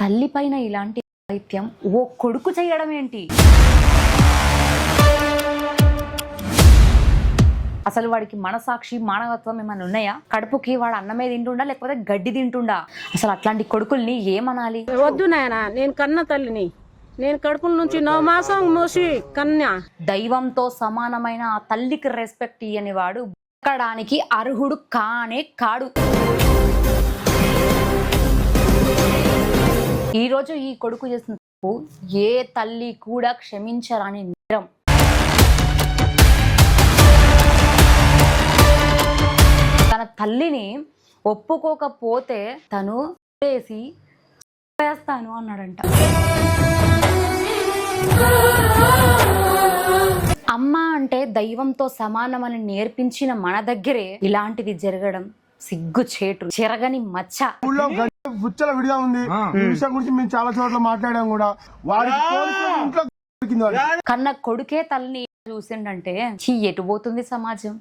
తల్లి పైన ఇలాంటి సాహిత్యం ఓ కొడుకు చేయడం ఏంటి? అసలు వాడికి మనసాక్షి మానవత్వం ఏమైనా ఉన్నాయా? కడుపుకి వాడు అన్నమే తింటుండా లేకపోతే గడ్డి తింటుండా? అసలు అట్లాంటి కొడుకుల్ని ఏమనాలి? వద్దు నాయనా, నేను కన్న తల్లిని, నేను కడుపుల నుంచి 9 మాసం మోసి కన్యా. దైవంతో సమానమైన ఆ తల్లికి రెస్పెక్ట్ ఇయ్యని వాడు బతకడానికి అర్హుడు కానే కాడు. ఈరోజు ఈ కొడుకు చేసిన తప్పు ఏ తల్లి కూడా క్షమించరాని నేరం. తన తల్లిని ఒప్పుకోకపోతే తను వేసి వేస్తాను అన్నాడంట. అమ్మ అంటే దైవంతో సమానమని నేర్పించిన మన దగ్గరే ఇలాంటిది జరగడం సిగ్గుచేటు, చెరగని మచ్చ. బుచ్చల విడిగా ఉంది. ఈ విషయం గురించి మేము చాలా చోట్ల మాట్లాడాం కూడా. కన్న కొడుకే తల్లిని చూసిండంటే ఎటు పోతుంది సమాజం?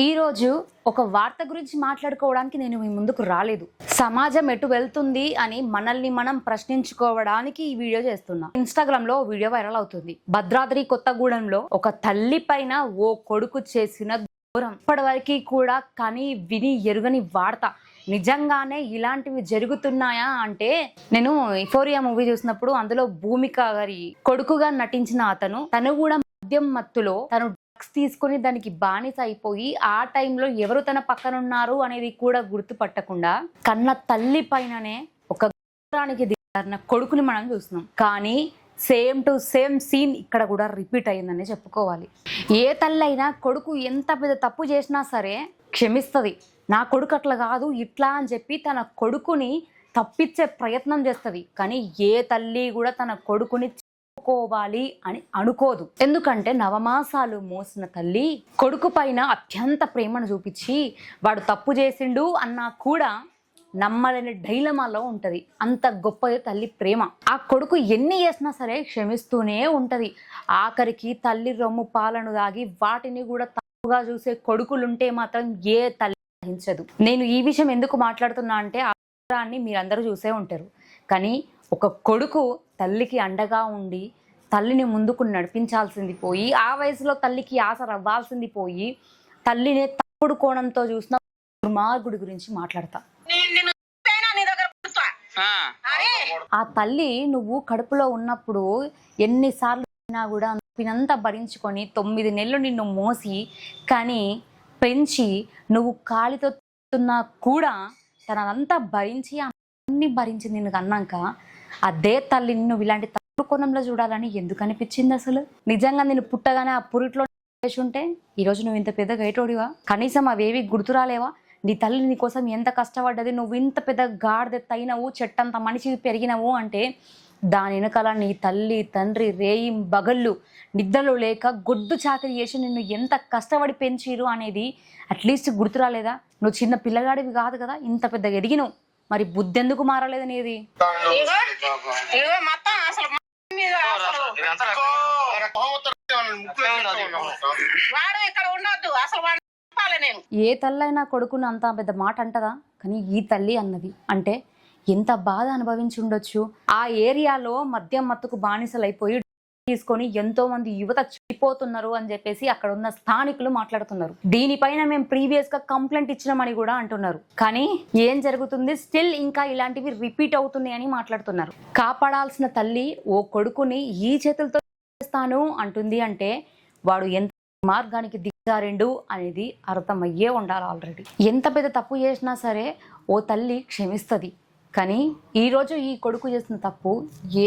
ఈ రోజు ఒక వార్త గురించి మాట్లాడుకోవడానికి నేను మీ ముందుకు రాలేదు. సమాజం ఎటు వెళ్తుంది అని మనల్ని మనం ప్రశ్నించుకోవడానికి ఈ వీడియో చేస్తున్నా. ఇన్స్టాగ్రామ్ లో వీడియో వైరల్ అవుతుంది. భద్రాద్రి కొత్తగూడెంలో ఒక తల్లి పైన ఓ కొడుకు చేసిన ఘోరం. ఇప్పటివరకు కూడా కని విని ఎరుగని వార్త. నిజంగానే ఇలాంటివి జరుగుతున్నాయా అంటే, నేను ఎఫోరియా మూవీ చూసినప్పుడు అందులో భూమిక గారి కొడుకుగా నటించిన అతను తను కూడా మద్యం మత్తులో తను డ్రగ్స్ తీసుకుని దానికి బానిస అయిపోయి ఆ టైంలో ఎవరు తన పక్కన ఉన్నారు అనేది కూడా గుర్తుపట్టకుండా కన్న తల్లి పైననే ఒక ఘోరానికి దిగారిన కొడుకుని మనం చూస్తున్నాం. కానీ సేమ్ టు సేమ్ సీన్ ఇక్కడ కూడా రిపీట్ అయ్యిందని చెప్పుకోవాలి. ఏ తల్లి అయినా కొడుకు ఎంత పెద్ద తప్పు చేసినా సరే క్షమిస్తుంది. నా కొడుకు అట్లా కాదు ఇట్లా అని చెప్పి తన కొడుకుని తప్పించే ప్రయత్నం చేస్తుంది. కానీ ఏ తల్లి కూడా తన కొడుకుని చెప్పుకోవాలి అని అనుకోదు. ఎందుకంటే 9 మాసాలు మోసిన తల్లి కొడుకు పైన అత్యంత ప్రేమను చూపించి వాడు తప్పు చేసిండు అన్నా కూడా నమ్మలేని డైలమాలో ఉంటది. అంత గొప్పది తల్లి ప్రేమ. ఆ కొడుకు ఎన్ని చేసినా సరే క్షమిస్తూనే ఉంటది. ఆఖరికి తల్లి రొమ్ము పాలను దాగి వాటిని కూడా తప్పుగా చూసే కొడుకులుంటే మాత్రం ఏ తల్లి సహించదు. నేను ఈ విషయం ఎందుకు మాట్లాడుతున్నా అంటే, ఆ చిత్రాన్ని మీరందరూ చూసే ఉంటారు. కానీ ఒక కొడుకు తల్లికి అండగా ఉండి తల్లిని ముందుకు నడిపించాల్సింది పోయి, ఆ వయసులో తల్లికి ఆశ రవ్వాల్సింది పోయి తల్లిని తప్పుడు కోణంతో చూసిన దుర్మార్గుడి గురించి మాట్లాడతా. ఆ తల్లి నువ్వు కడుపులో ఉన్నప్పుడు ఎన్నిసార్లు అయినా కూడా నొప్పినంత భరించుకొని 9 నెలలు నిన్ను మోసి కానీ పెంచి నువ్వు కాలితో తిన్నా కూడా తనంతా భరించి అన్ని భరించి నిన్ను అన్నాక అదే తల్లిని నువ్వు ఇలాంటి తప్పుడు కోణంలో చూడాలని ఎందుకు అనిపించింది? అసలు నిజంగా నేను పుట్టగానే ఆ పురిట్లో వేసి ఉంటే ఈరోజు నువ్వు ఇంత పెద్ద గైటోడివా? కనీసం అవేవి గుర్తురాలేవా? నీ తల్లి నీ కోసం ఎంత కష్టపడ్డది, నువ్వు ఇంత పెద్ద గాడిదెత్తైనవు, చెట్టంత మనిషి పెరిగినవు అంటే దాని వెనకాల నీ తల్లి తండ్రి రేయి బగళ్ళు నిద్రలు లేక గొడ్డు చాకరీ చేసి నిన్ను ఎంత కష్టపడి పెంచిరు అనేది అట్లీస్ట్ గుర్తురాలేదా? నువ్వు చిన్న పిల్లగాడివి కాదు కదా, ఇంత పెద్దగా ఎదిగినవు. మరి బుద్ధి ఎందుకు మారలేదు నీది? ఏ తల్లైనా కొడుకుని అంత పెద్ద మాట అంటదా? కానీ ఈ తల్లి అన్నది అంటే ఎంత బాధ అనుభవించి ఉండొచ్చు. ఆ ఏరియాలో మద్యం మత్తుకు బానిసలైపోయి తీసుకొని ఎంతో మంది యువత చనిపోతున్నారు అని చెప్పేసి అక్కడ ఉన్న స్థానికులు మాట్లాడుతున్నారు. దీనిపైన మేము ప్రీవియస్ గా కంప్లైంట్ ఇచ్చినామని కూడా అంటున్నారు. కానీ ఏం జరుగుతుంది? స్టిల్ ఇంకా ఇలాంటివి రిపీట్ అవుతున్నాయి అని మాట్లాడుతున్నారు. కాపాడాల్సిన తల్లి ఓ కొడుకుని ఈ చేతులతో చేస్తాను అంటుంది అంటే వాడు ఎంత మార్గానికి దిగజారిండు అనేది అర్థమయ్యే ఉండాలి. ఆల్రెడీ ఎంత పెద్ద తప్పు చేసినా సరే ఓ తల్లి క్షమిస్తుంది. కానీ ఈరోజు ఈ కొడుకు చేసిన తప్పు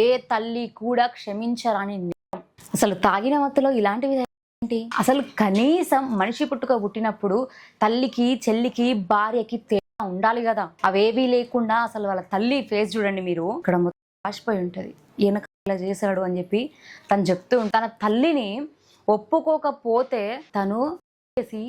ఏ తల్లి కూడా క్షమించరాని నేరం. అసలు తాగిన మత్తులో ఇలాంటివి ఏంటి? అసలు కనీసం మనిషి పుట్టినప్పుడు తల్లికి చెల్లికి భార్యకి తేడా ఉండాలి కదా. అవేవీ లేకుండా అసలు వాళ్ళ తల్లి ఫేస్ చూడండి మీరు. ఇక్కడ మొత్తం ఆశపోయి ఉంటది, ఈయన ఇలా చేశాడు అని చెప్పి తను చెప్తూ తన తల్లిని ఒప్పుకోకపోతే తను చేసి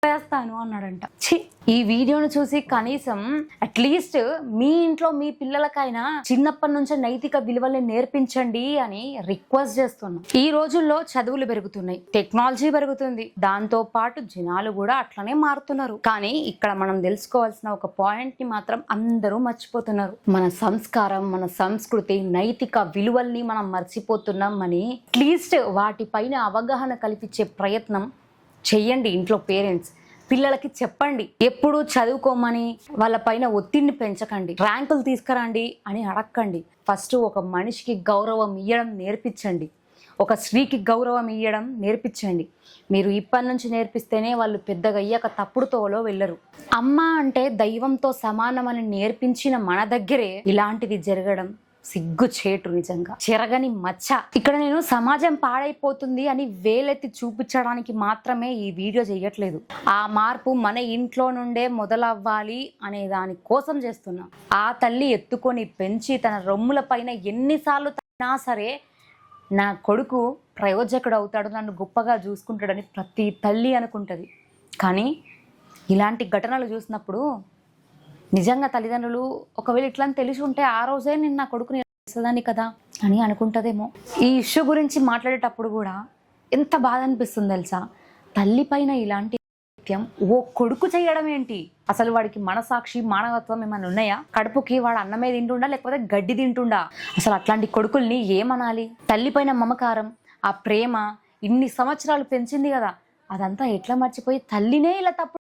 వేస్తాను అన్నాడంట. ఛీ, ఈ వీడియోను చూసి కనీసం అట్లీస్ట్ మీ ఇంట్లో మీ పిల్లలకైనా చిన్నప్పటి నుంచే నైతిక విలువల్ని నేర్పించండి అని రిక్వెస్ట్ చేస్తున్నాం. ఈ రోజుల్లో చదువులు పెరుగుతున్నాయి, టెక్నాలజీ పెరుగుతుంది, దాంతో పాటు జనాలు కూడా అట్లనే మారుతున్నారు. కానీ ఇక్కడ మనం తెలుసుకోవాల్సిన ఒక పాయింట్ ని మాత్రం అందరూ మర్చిపోతున్నారు. మన సంస్కారం, మన సంస్కృతి, నైతిక విలువల్ని మనం మర్చిపోతున్నాం అని అట్లీస్ట్ వాటిపైన అవగాహన కల్పించే ప్రయత్నం చెయ్యండి. ఇంట్లో పేరెంట్స్ పిల్లలకి చెప్పండి. ఎప్పుడు చదువుకోమని వాళ్ళ పైన ఒత్తిడిని పెంచకండి, ర్యాంకులు తీసుకురండి అని అడగండి. ఫస్ట్ ఒక మనిషికి గౌరవం ఇవ్వడం నేర్పించండి, ఒక స్త్రీకి గౌరవం ఇవ్వడం నేర్పించండి. మీరు ఇప్పటి నుంచి నేర్పిస్తేనే వాళ్ళు పెద్దగా అయ్యాక తప్పుడు తోవలో వెళ్ళరు. అమ్మ అంటే దైవంతో సమానమని నేర్పించిన మన దగ్గరే ఇలాంటిది జరగడం సిగ్గుచేటు, నిజంగా చెరగని మచ్చ. ఇక్కడ నేను సమాజం పాడైపోతుంది అని వేలెత్తి చూపించడానికి మాత్రమే ఈ వీడియో చేయట్లేదు. ఆ మార్పు మన ఇంట్లో నుండే మొదలవ్వాలి అనే దాని కోసం చేస్తున్నాం. ఆ తల్లి ఎత్తుకొని పెంచి తన రొమ్ముల పైన ఎన్నిసార్లు తన్నా సరే నా కొడుకు ప్రయోజకుడు అవుతాడు, నన్ను గొప్పగా చూసుకుంటాడని ప్రతి తల్లి అనుకుంటుంది. కానీ ఇలాంటి ఘటనలు చూసినప్పుడు నిజంగా తల్లిదండ్రులు ఒకవేళ ఇట్లా తెలిసి ఉంటే ఆ రోజే నేను నా కొడుకుని చేసేదాన్ని కదా అని అనుకుంటుందేమో. ఈ ఇష్యూ గురించి మాట్లాడేటప్పుడు కూడా ఎంత బాధ అనిపిస్తుంది తెలుసా. తల్లి పైన ఇలాంటి ఓ కొడుకు చేయడం ఏంటి? అసలు వాడికి మనసాక్షి, మానవత్వం ఏమైనా ఉన్నాయా? కడుపుకి వాడు అన్నమే తింటుండా లేకపోతే గడ్డి తింటుండా? అసలు అట్లాంటి కొడుకుల్ని ఏమనాలి? తల్లి పైన మమకారం, ఆ ప్రేమ ఇన్ని సంవత్సరాలు పెంచింది కదా, అదంతా ఎట్లా మర్చిపోయి తల్లినే ఇలా తప్పు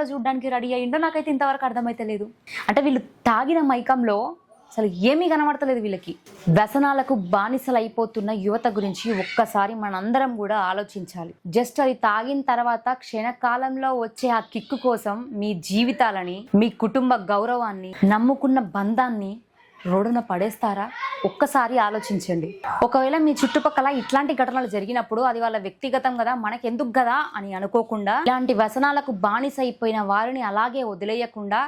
చూడడానికి రెడీ అయ్యిండో నాకైతే ఇంతవరకు అర్థమైతే లేదు. అంటే వీళ్ళు తాగిన మైకంలో అసలు ఏమీ కనబడతలేదు వీళ్ళకి. వ్యసనాలకు బానిసలు అయిపోతున్న యువత గురించి ఒక్కసారి మనందరం కూడా ఆలోచించాలి. జస్ట్ అది తాగిన తర్వాత క్షణకాలంలో వచ్చే ఆ కిక్కు కోసం మీ జీవితాలని, మీ కుటుంబ గౌరవాన్ని, నమ్ముకున్న బంధాన్ని రోడ్డున పడేస్తారా? ఒక్కసారి ఆలోచించండి. ఒకవేళ మీ చుట్టుపక్కల ఇట్లాంటి ఘటనలు జరిగినప్పుడు అది వాళ్ళ వ్యక్తిగతం కదా, మనకెందుకు కదా అని అనుకోకుండా ఇలాంటి వ్యసనాలకు బానిస అయిపోయిన వారిని అలాగే వదిలేయకుండా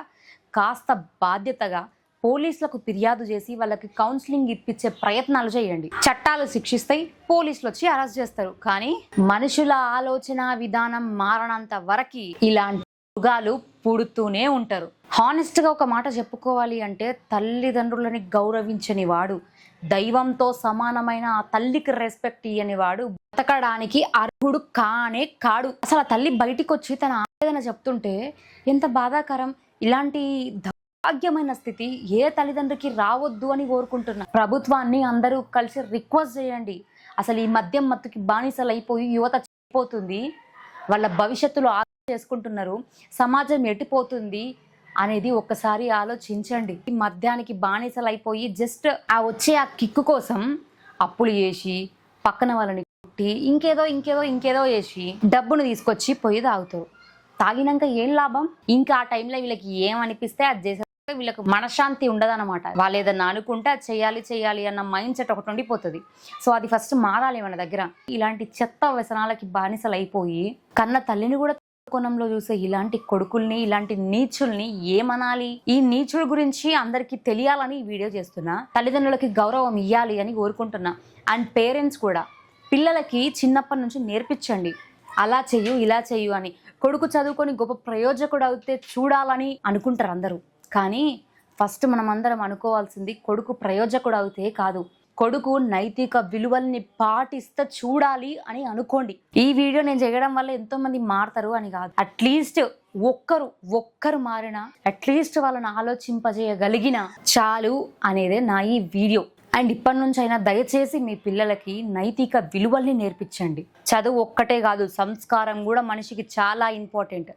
కాస్త బాధ్యతగా పోలీసులకు ఫిర్యాదు చేసి వాళ్ళకి కౌన్సిలింగ్ ఇప్పించే ప్రయత్నాలు చేయండి. చట్టాలు శిక్షిస్తాయి, పోలీసులు వచ్చి అరెస్ట్ చేస్తారు. కానీ మనుషుల ఆలోచన విధానం మారనంత వరకు ఇలాంటి యుగాలు పుడుతూనే ఉంటారు. హానెస్ట్ గా ఒక మాట చెప్పుకోవాలి అంటే తల్లిదండ్రులని గౌరవించని వాడు, దైవంతో సమానమైన ఆ తల్లికి రెస్పెక్ట్ ఇయ్యని వాడు బతకడానికి అర్హుడు కానే కాడు. అసలు ఆ తల్లి బయటికి వచ్చి తన ఆవేదన చెప్తుంటే ఎంత బాధాకరం. ఇలాంటి భాగ్యమైన స్థితి ఏ తల్లిదండ్రికి రావద్దు అని కోరుకుంటున్నా. ప్రభుత్వాన్ని అందరూ కలిసి రిక్వెస్ట్ చేయండి. అసలు ఈ మద్యం మత్తుకి బానిసలు అయిపోయి యువత చనిపోతుంది, వాళ్ళ భవిష్యత్తులో చేసుకుంటున్నారు, సమాజం ఎట్టిపోతుంది అనేది ఒక్కసారి ఆలోచించండి. ఈ మద్యానికి బానిసలు అయిపోయి జస్ట్ ఆ వచ్చే ఆ కిక్కు కోసం అప్పులు చేసి పక్కన వాళ్ళని కొట్టి ఇంకేదో చేసి డబ్బును తీసుకొచ్చి పొయ్యి తాగుతారు. తాగినాక ఏం లాభం? ఇంకా ఆ టైంలో వీళ్ళకి ఏమనిపిస్తే అది చేసే వీళ్ళకి మనశ్శాంతి ఉండదన్నమాట. వాళ్ళు ఏదన్నా అనుకుంటే అది చేయాలి అన్న మైండ్ సెట్ ఒకటి ఉండిపోతుంది. సో అది ఫస్ట్ మారాలి మన దగ్గర. ఇలాంటి చెత్త వ్యసనాలకి బానిసలు అయిపోయి కన్న తల్లిని కూడా కోణంలో చూసే ఇలాంటి కొడుకుల్ని, ఇలాంటి నీచుల్ని ఏమనాలి? ఈ నీచుల గురించి అందరికీ తెలియాలని ఈ వీడియో చేస్తున్నా. తల్లిదండ్రులకి గౌరవం ఇవ్వాలి అని కోరుకుంటున్నా. అండ్ పేరెంట్స్ కూడా పిల్లలకి చిన్నప్పటి నుంచి నేర్పించండి, అలా చెయ్యు ఇలా చెయ్యు అని. కొడుకు చదువుకొని గొప్ప ప్రయోజకుడు అవుతే చూడాలని అనుకుంటారు అందరూ. కానీ ఫస్ట్ మనం అందరం అనుకోవాల్సింది కొడుకు ప్రయోజకుడు అవుతే కాదు, కొడుకు నైతిక విలువల్ని పాటిస్తే చూడాలి అని అనుకోండి. ఈ వీడియో నేను చేయడం వల్ల ఎంతో మంది మారతారు అని కాదు. అట్లీస్ట్ ఒక్కరు మారినా, అట్లీస్ట్ వాళ్ళని ఆలోచింపజేయగలిగిన చాలు అనేదే నా ఈ వీడియో. అండ్ ఇప్పటి నుంచి అయినా దయచేసి మీ పిల్లలకి నైతిక విలువల్ని నేర్పించండి. చదువు ఒక్కటే కాదు, సంస్కారం కూడా మనిషికి చాలా ఇంపార్టెంట్.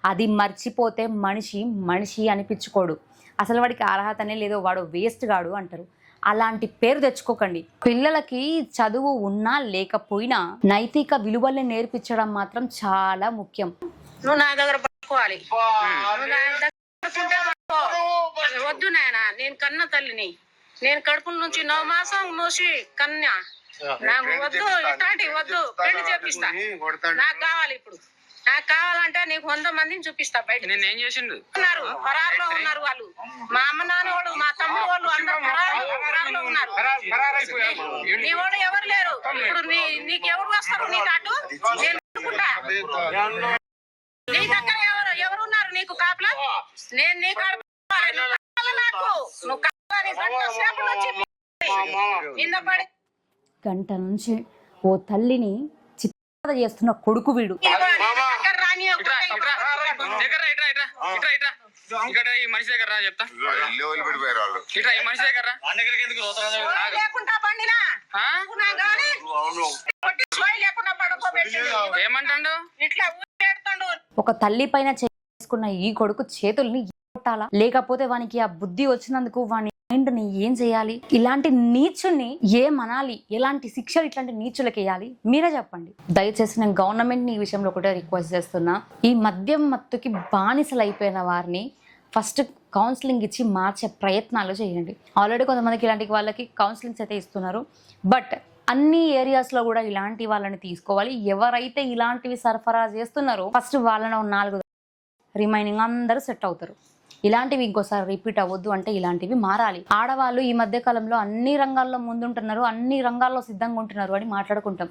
అది మర్చిపోతే మనిషి అనిపించుకోడు. అసలు వాడికి అర్హతనే లేదో, వాడు వేస్ట్ గాడు అంటారు. అలాంటి పేరు తెచ్చుకోకండి. పిల్లలకి చదువు ఉన్నా లేకపోయినా నైతిక విలువల్ని నేర్పించడం మాత్రం చాలా ముఖ్యం. నువ్వు నా దగ్గర పట్టుకోవాలి. వద్దు నాయన, నేను కన్న తల్లిని. నేను కడుపుల నుంచి 9 మాసం మోసి కన్యా. నాకు వద్దు, ఇట్లాంటి వద్దు. పెళ్లి చేపిస్తా. నాకు కావాలి. ఇప్పుడు నాకు కావాలంటే నీకు 100 మందిని చూపిస్తా. బయట నేనేం చేసిండు ఉన్నారు, పరారులో ఉన్నారు వాళ్ళు. మా అమ్మ నాన్న వాళ్ళు, మా తమ్ముడు వాళ్ళు అందరూ పరారులో ఉన్నారు. నీ వాళ్ళు ఎవరు లేరు. ఇప్పుడు నీకు ఎవరు వస్తారు? నీ అటు నేను నీ దగ్గర గంట నుంచి ఓ తల్లిని చిత్త చేస్తున్న కొడుకు వీడు. దగ్గర రానియకుండా ఇక్కడ ఈ మనిషి దగ్గర రా చెప్తా. ఇట్లా ఈ మనిషి దగ్గర లేకుండా పండినా కానీ కొట్టి సోయి లేకుండా పడుకోబెట్టిండు. ఏమంటాడు? ఇట్లా ఊరేడుతుండు. ఒక తల్లి పైన చేసుకున్న ఈ కొడుకు చేతుల్ని కొట్టాలా, లేకపోతే వానికి ఆ బుద్ధి వచ్చినందుకు వాని మైండ్ని ఏం చేయాలి? ఇలాంటి నీచుని ఏమనాలి? ఎలాంటి శిక్షలు ఇట్లాంటి నీచులకు వేయాలి? మీరే చెప్పండి. దయచేసి నేను గవర్నమెంట్ ని ఈ విషయంలో ఒకటే రిక్వెస్ట్ చేస్తున్నా, ఈ మద్యం మత్తుకి బానిసలు అయిపోయిన వారిని ఫస్ట్ కౌన్సిలింగ్ ఇచ్చి మార్చే ప్రయత్నాలు చేయండి. ఆల్రెడీ కొంతమందికి ఇలాంటి వాళ్ళకి కౌన్సిలింగ్స్ అయితే ఇస్తున్నారు. బట్ అన్ని ఏరియాస్లో కూడా ఇలాంటి వాళ్ళని తీసుకోవాలి. ఎవరైతే ఇలాంటివి సరఫరా చేస్తున్నారో ఫస్ట్ వాళ్ళని 4 రిమైనింగ్ అందరూ సెట్ అవుతారు. ఇలాంటివి ఇంకోసారి రిపీట్ అవ్వద్దు అంటే ఇలాంటివి మారాలి. ఆడవాళ్ళు ఈ మధ్య కాలంలో అన్ని రంగాల్లో ముందుంటున్నారు, అన్ని రంగాల్లో సిద్ధంగా ఉంటున్నారు అని మాట్లాడుకుంటాం.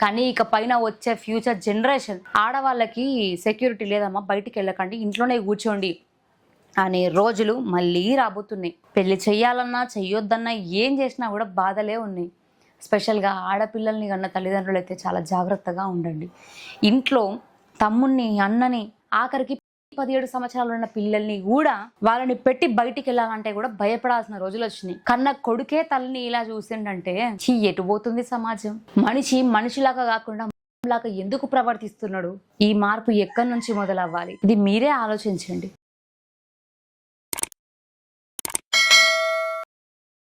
కానీ ఇక పైన వచ్చే ఫ్యూచర్ జనరేషన్ ఆడవాళ్ళకి సెక్యూరిటీ లేదమ్మా, బయటికి వెళ్ళకండి, ఇంట్లోనే కూర్చోండి అనే రోజులు మళ్ళీ రాబోతున్నాయి. పెళ్లి చెయ్యాలన్నా చెయ్యొద్దన్నా ఏం చేసినా కూడా బాధలే ఉన్నాయి. స్పెషల్గా ఆడపిల్లల్ని కన్నా తల్లిదండ్రులు అయితే చాలా జాగ్రత్తగా ఉండండి. ఇంట్లో తమ్ముణ్ణి, అన్నని, ఆఖరికి 17 సంవత్సరాలు ఉన్న పిల్లల్ని కూడా వాళ్ళని పెట్టి బయటికి వెళ్ళాలంటే కూడా భయపడాల్సిన రోజులు వచ్చినాయి. కన్న కొడుకే తల్లిని ఇలా చూసిండంటే ఎటు పోతుంది సమాజం? మనిషి మనిషిలాగా కాకుండా లాగా ఎందుకు ప్రవర్తిస్తున్నాడు? ఈ మార్పు ఎక్కడి నుంచి మొదలవ్వాలి? ఇది మీరే ఆలోచించండి.